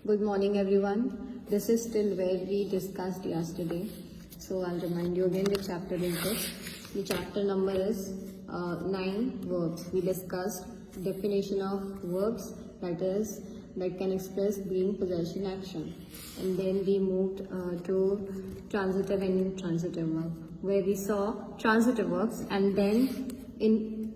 Good morning, everyone. This is still where we discussed yesterday. So I'll remind you again which chapter is this. The chapter number is 9 verbs. We discussed definition of verbs, that can express being, possession, action. And then we moved to transitive and intransitive verb, where we saw transitive verbs, and then in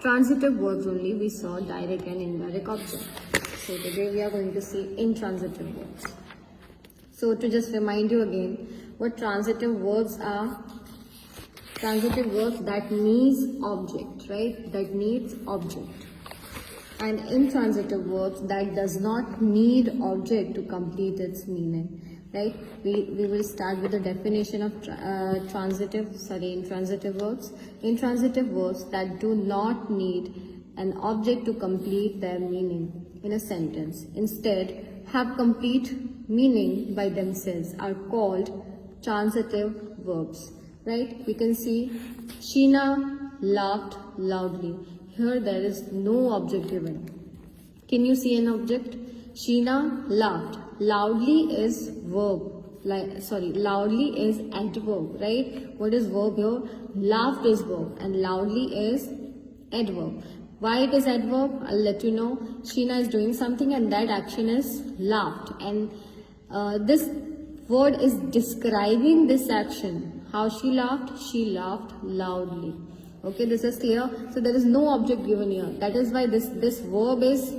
transitive verbs only we saw direct and indirect object. So today we are going to see intransitive verbs. So to just remind you again, what transitive verbs are? Transitive verbs that needs object, right? That needs object. And intransitive verbs that does not need object to complete its meaning, right? We will start with the definition of intransitive verbs. Intransitive verbs that do not need an object to complete their meaning in a sentence, instead have complete meaning by themselves, are called transitive verbs, right? We can see Sheena laughed loudly. Here there is no object given. Can you see an object? Sheena laughed. Loudly is verb. Loudly is adverb, right? What is verb here? Laughed is verb and loudly is adverb. Why it is adverb? I'll let you know. Sheena is doing something and that action is laughed. And this word is describing this action. How she laughed? She laughed loudly. Okay, this is clear. So there is no object given here. That is why this verb is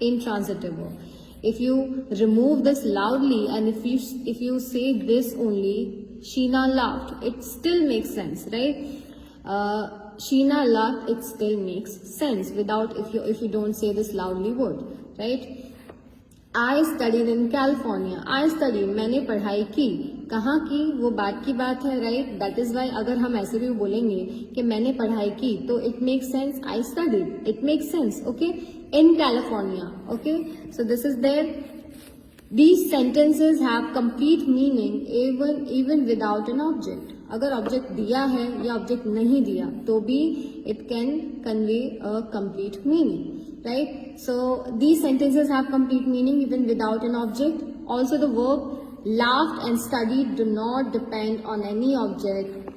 intransitive verb. If you remove this loudly and if you say this only, Sheena laughed, it still makes sense, right? Sheena laughed, it still makes sense without if you don't say this loudly word, right? I studied in California. I studied, मैंने पढ़ाई की. कहाँ की? वो बात की बात है, right? That is why अगर हम ऐसे भी बोलेंगे कि मैंने पढ़ाई की, तो it makes sense. I studied. It makes sense, okay? In California, okay? So this is there. These sentences have complete meaning even without an object. अगर ऑब्जेक्ट दिया है या ऑब्जेक्ट नहीं दिया तो भी it can convey a complete meaning, right? So these sentences have complete meaning even without an object. Also the verb laughed and studied do not depend on any object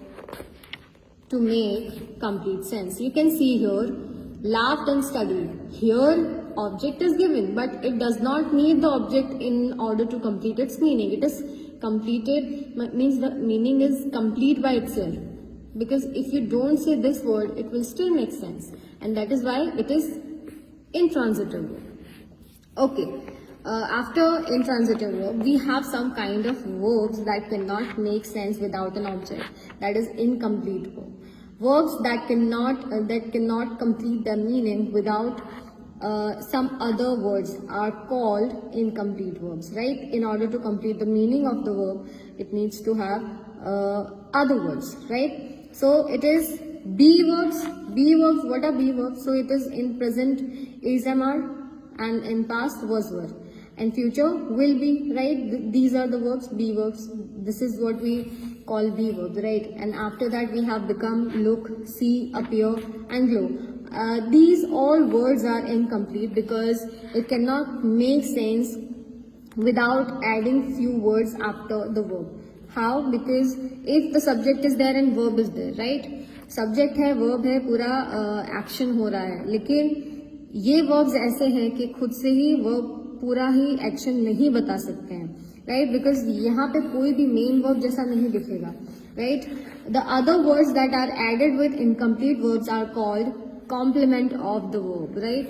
to make complete sense. You can see here laughed and studied. Here object is given but it does not need the object in order to complete its meaning. It is completed, means the meaning is complete by itself, because if you don't say this word it will still make sense, and that is why it is intransitive verb. Okay, after intransitive verb we have some kind of verbs that cannot make sense without an object, that is incomplete verb. Verbs that cannot complete their meaning without some other words are called incomplete verbs, right? In order to complete the meaning of the verb, it needs to have other words, right? So it is be verbs. Be verbs, what are be verbs? So it is in present is MR and in past was were and future will be, right? These are the verbs, be verbs. This is what we call be verbs, right? And after that we have become, look, see, appear and glow. These all words are incomplete because it cannot make sense without adding few words after the verb. How? Because if the subject is there and verb is there, right? Subject है, verb है, पूरा action हो रहा है, लेकिन ये verbs ऐसे हैं कि खुद से ही verb पूरा ही action नहीं बता सकते हैं, right? Because यहाँ पे कोई भी main verb जैसा नहीं दिखेगा, right? The other words that are added with incomplete verbs are called complement of the verb, right?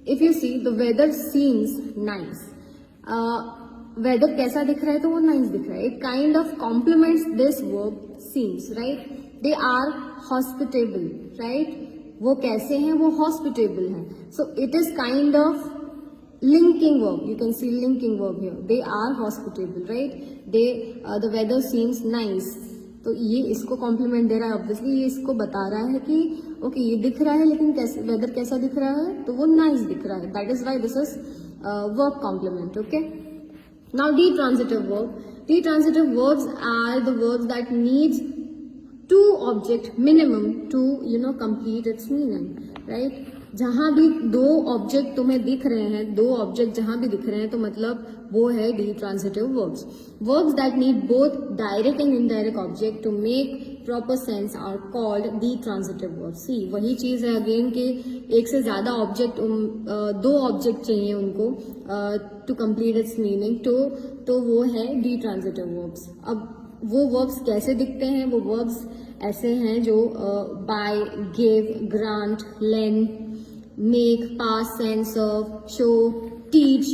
If you see, the weather seems nice. Weather कैसा दिख रहा है तो वो nice दिख रहा है. It kind of complements this verb seems, right? They are hospitable, right? वो कैसे हैं? वो hospitable हैं. So it is kind of linking verb. You can see linking verb here. They are hospitable, right? The weather seems nice. तो ये इसको complement दे रहा है, ऑब्वियसली ये इसको बता रहा है कि ओके ये दिख रहा है लेकिन कैसे वेदर कैसा दिख रहा है तो वो नाइस दिख रहा है. That is why this is verb complement. Okay, now ditransitive verb. Ditransitive verbs are the verbs that needs two object minimum to complete its meaning, right? जहां भी दो ऑब्जेक्ट तुम्हें दिख रहे हैं, दो ऑब्जेक्ट जहां भी दिख रहे हैं, तो मतलब वो है ditransitive verbs. Verbs that need both direct and indirect object to make proper sense are called ditransitive verbs. See वही चीज है अगेन कि एक से ज्यादा ऑब्जेक्ट, दो ऑब्जेक्ट चाहिए उनको टू कंप्लीट इट्स मीनिंग, तो वो है डी ट्रांजिटिव वर्ब्स. अब वो वर्ब्स कैसे दिखते हैं? वो वर्ब्स ऐसे हैं जो buy, give, grant, lend, make, pass, sense of, show, teach,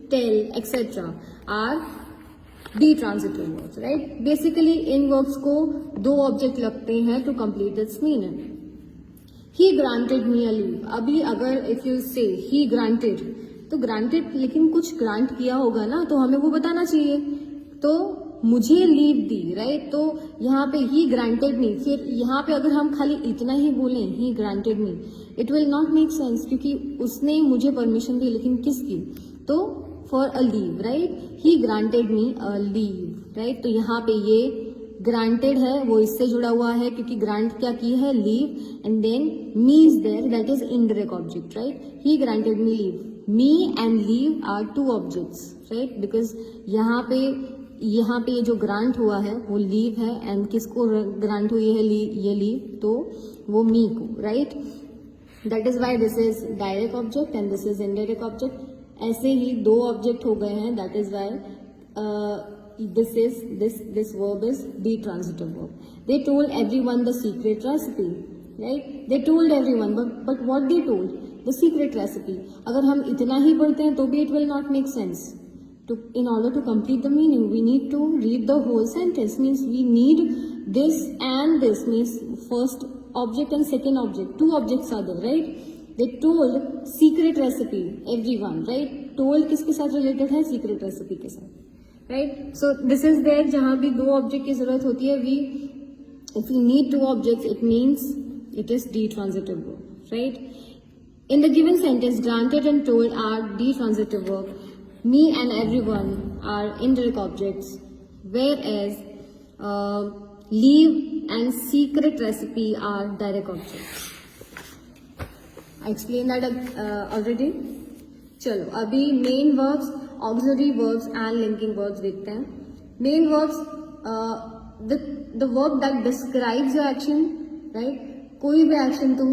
tell, etc. are the transitive verbs, right? Basically in verbs को दो object लगते हैं to complete its meaning. He granted me a leave. अभी अगर if you say he granted, तो granted लेकिन कुछ grant किया होगा ना, तो हमें वो बताना चाहिए. तो मुझे लीव दी, राइट? तो यहाँ पे ही ग्रांटेड मी, फिर यहाँ पे अगर हम खाली इतना ही बोलें he granted me, it will not make sense, क्योंकि उसने मुझे परमिशन दी, लेकिन किसकी? तो for a leave, right? He granted me a leave, right? तो यहाँ पे ये ग्रांटेड है, वो इससे जुड़ा हुआ है क्योंकि ग्रांट क्या की है? Leave. And then me is there, that is indirect object, right? He granted me leave. Me and leave are two objects, right? Because यहाँ पे ये जो ग्रांट हुआ है वो लीव है, एंड किसको ग्रांट हुई है ये लीव? तो वो मी को, right? That is why this is direct object and this is indirect object. ऐसे ही दो ऑब्जेक्ट हो गए हैं, that is why this verb is D transitive verb. They told everyone the secret recipe, right? They told everyone, but what they told? The secret recipe. अगर हम इतना ही पढ़ते हैं तो भी it will not make sense. In order to complete the meaning, we need to read the whole sentence. Means we need this and this, means first object and second object. Two objects are there, right? They told secret recipe, everyone, right? Told किसके साथ related है? Secret recipe के साथ, right? So this is there जहाँ भी दो object की जरूरत होती है. If we need two objects, it means it is detransitive verb, right? In the given sentence, granted and told are detransitive verb. Me and everyone are indirect objects, whereas leave and secret recipe are direct objects. I explained that already. चलो अभी main verbs, auxiliary verbs and linking verbs देखते हैं. Main verbs, the verb that describes your action, right? कोई भी action तुम,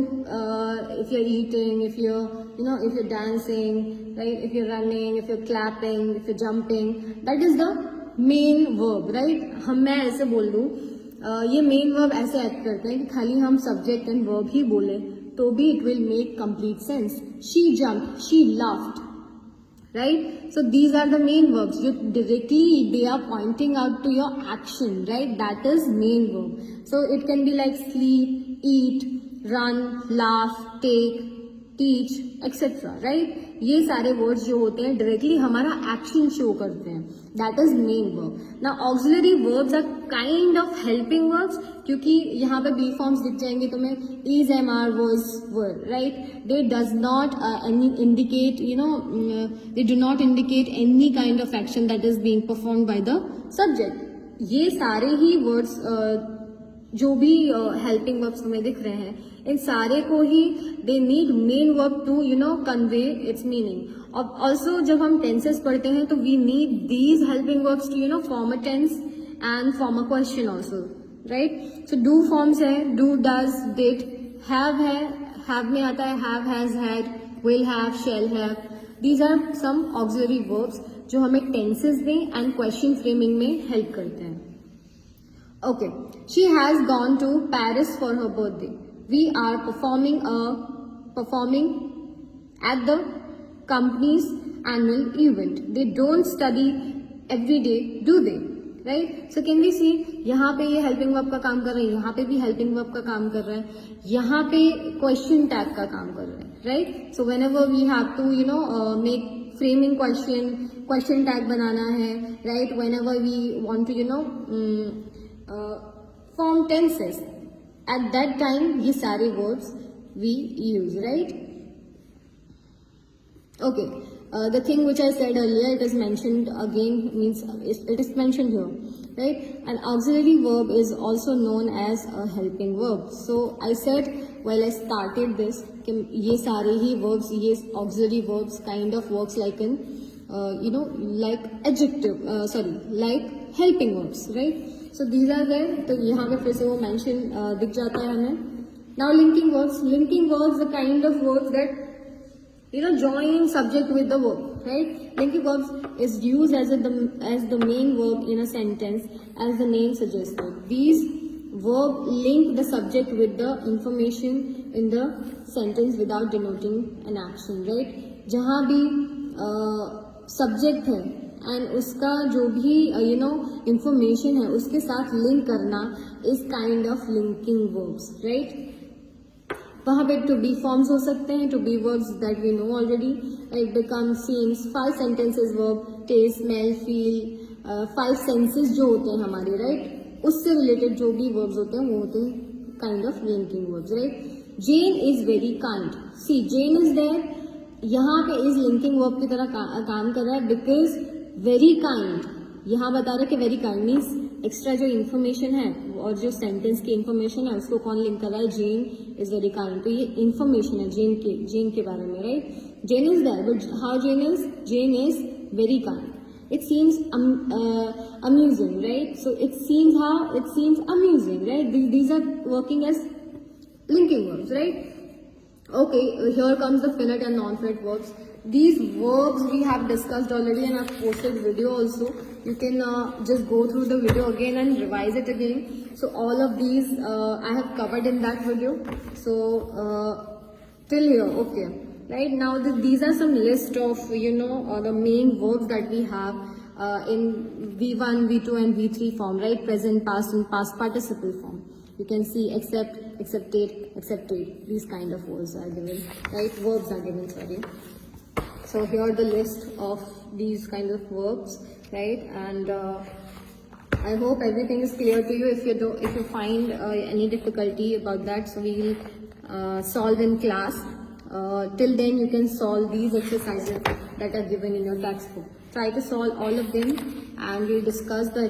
if you're eating, if you're dancing, right? If you're running, if you're clapping, if you're jumping, that is the main verb, right? मैं ऐसे बोल दूं, ये main verb ऐसे act करते हैं कि खाली हम subject and verb ही बोले तो भी it will make complete sense. She jumped, she laughed, right? So these are the main verbs. You directly, they are pointing out to your action, right? That is main verb. So it can be like sleep, eat, run, laugh, take, teach, etc. right? ये सारे words जो होते हैं directly हमारा action show करते हैं. That is main verb. Now auxiliary verbs are kind of helping verbs, क्योंकि यहाँ पे बी फॉर्म्स दिख जाएंगे तुम्हें. Is, am, are, was, were, right? They does not indicate, they do not indicate any kind of action that is being performed by the subject. ये सारे ही words जो भी हेल्पिंग वर्ब्स तुम्हें दिख रहे हैं, इन सारे को ही they need main verb to convey its meaning. और ऑल्सो जब हम टेंसेस पढ़ते हैं तो we need these helping verbs to form a tense and form a question also, right? So do forms है, डू, डज, डिड. हैव है, have में आता है have, has, had, will have, shall have. These are some auxiliary verbs जो हमें tenses में and question framing में help करते हैं. Okay, she has gone to Paris for her birthday. We are performing at the company's annual event. They don't study every day, do they? Right? So can we see? यहाँ पे ये helping verb का काम कर रहे हैं, यहाँ पे भी helping verb का काम कर रहे हैं, यहाँ पे question tag का काम कर रहे हैं, right? So whenever we have to make framing question tag बनाना है, right? Whenever we want to form tenses, at that time ये सारे words we use, right? Okay, the thing which I said earlier, it is mentioned again, means it is mentioned here, right? An auxiliary verb is also known as a helping verb. So I said while I started this कि ये सारे ही verbs, ये auxiliary verbs kind of works like in like adjective, like helping verbs, right? So these are there. तो यहाँ पे फिर से वो mention दिख जाता है हमें. Now linking verbs the kind of verbs that join subject with the verb, right? Linking verbs is used as the main verb in a sentence, as the name suggested. These verb link the subject with the information in the sentence without denoting an action, right? जहाँ भी subject है and उसका जो भी information है उसके साथ link करना is kind of linking verbs, right? वहाँ पे to be forms हो सकते हैं, to be verbs that we know already, like become, seems, 5 sentences verb, taste, smell, feel, 5 senses जो होते हैं हमारे, right? उससे related जो भी verbs होते हैं वो होते हैं kind of linking verbs, right? Jane is very kind. See, Jane is there. यहाँ पे is linking verb की तरह काम कर रहा है because very kind. यहाँ बता रहे कि very kind means एक्स्ट्रा जो इन्फॉर्मेशन है और जो सेंटेंस की इन्फॉर्मेशन है उसको कौन लिंक कर रहा है? Jane is very kind. तो ये इन्फॉर्मेशन है जेन के बारे में, right? Jane is there but how Jane is very kind. It seems amusing, right? So it seems amusing, right? These are working as linking verbs, right? Okay, here comes the finite and non-finite verbs. These verbs we have discussed already and I've posted video also. You can just go through the video again and revise it again. So all of these I have covered in that video. So till here, okay. Right now these are some list of the main verbs that we have in V1, V2 and V3 form, right? Present, past and past participle form. You can see accept, accepted, accepted. These kind of words are given, right? Verbs are given, sorry. So here are the list of these kind of verbs, right? And I hope everything is clear to you. If you find any difficulty about that, so we will solve in class. Till then, you can solve these exercises that are given in your textbook. Try to solve all of them, and we'll discuss the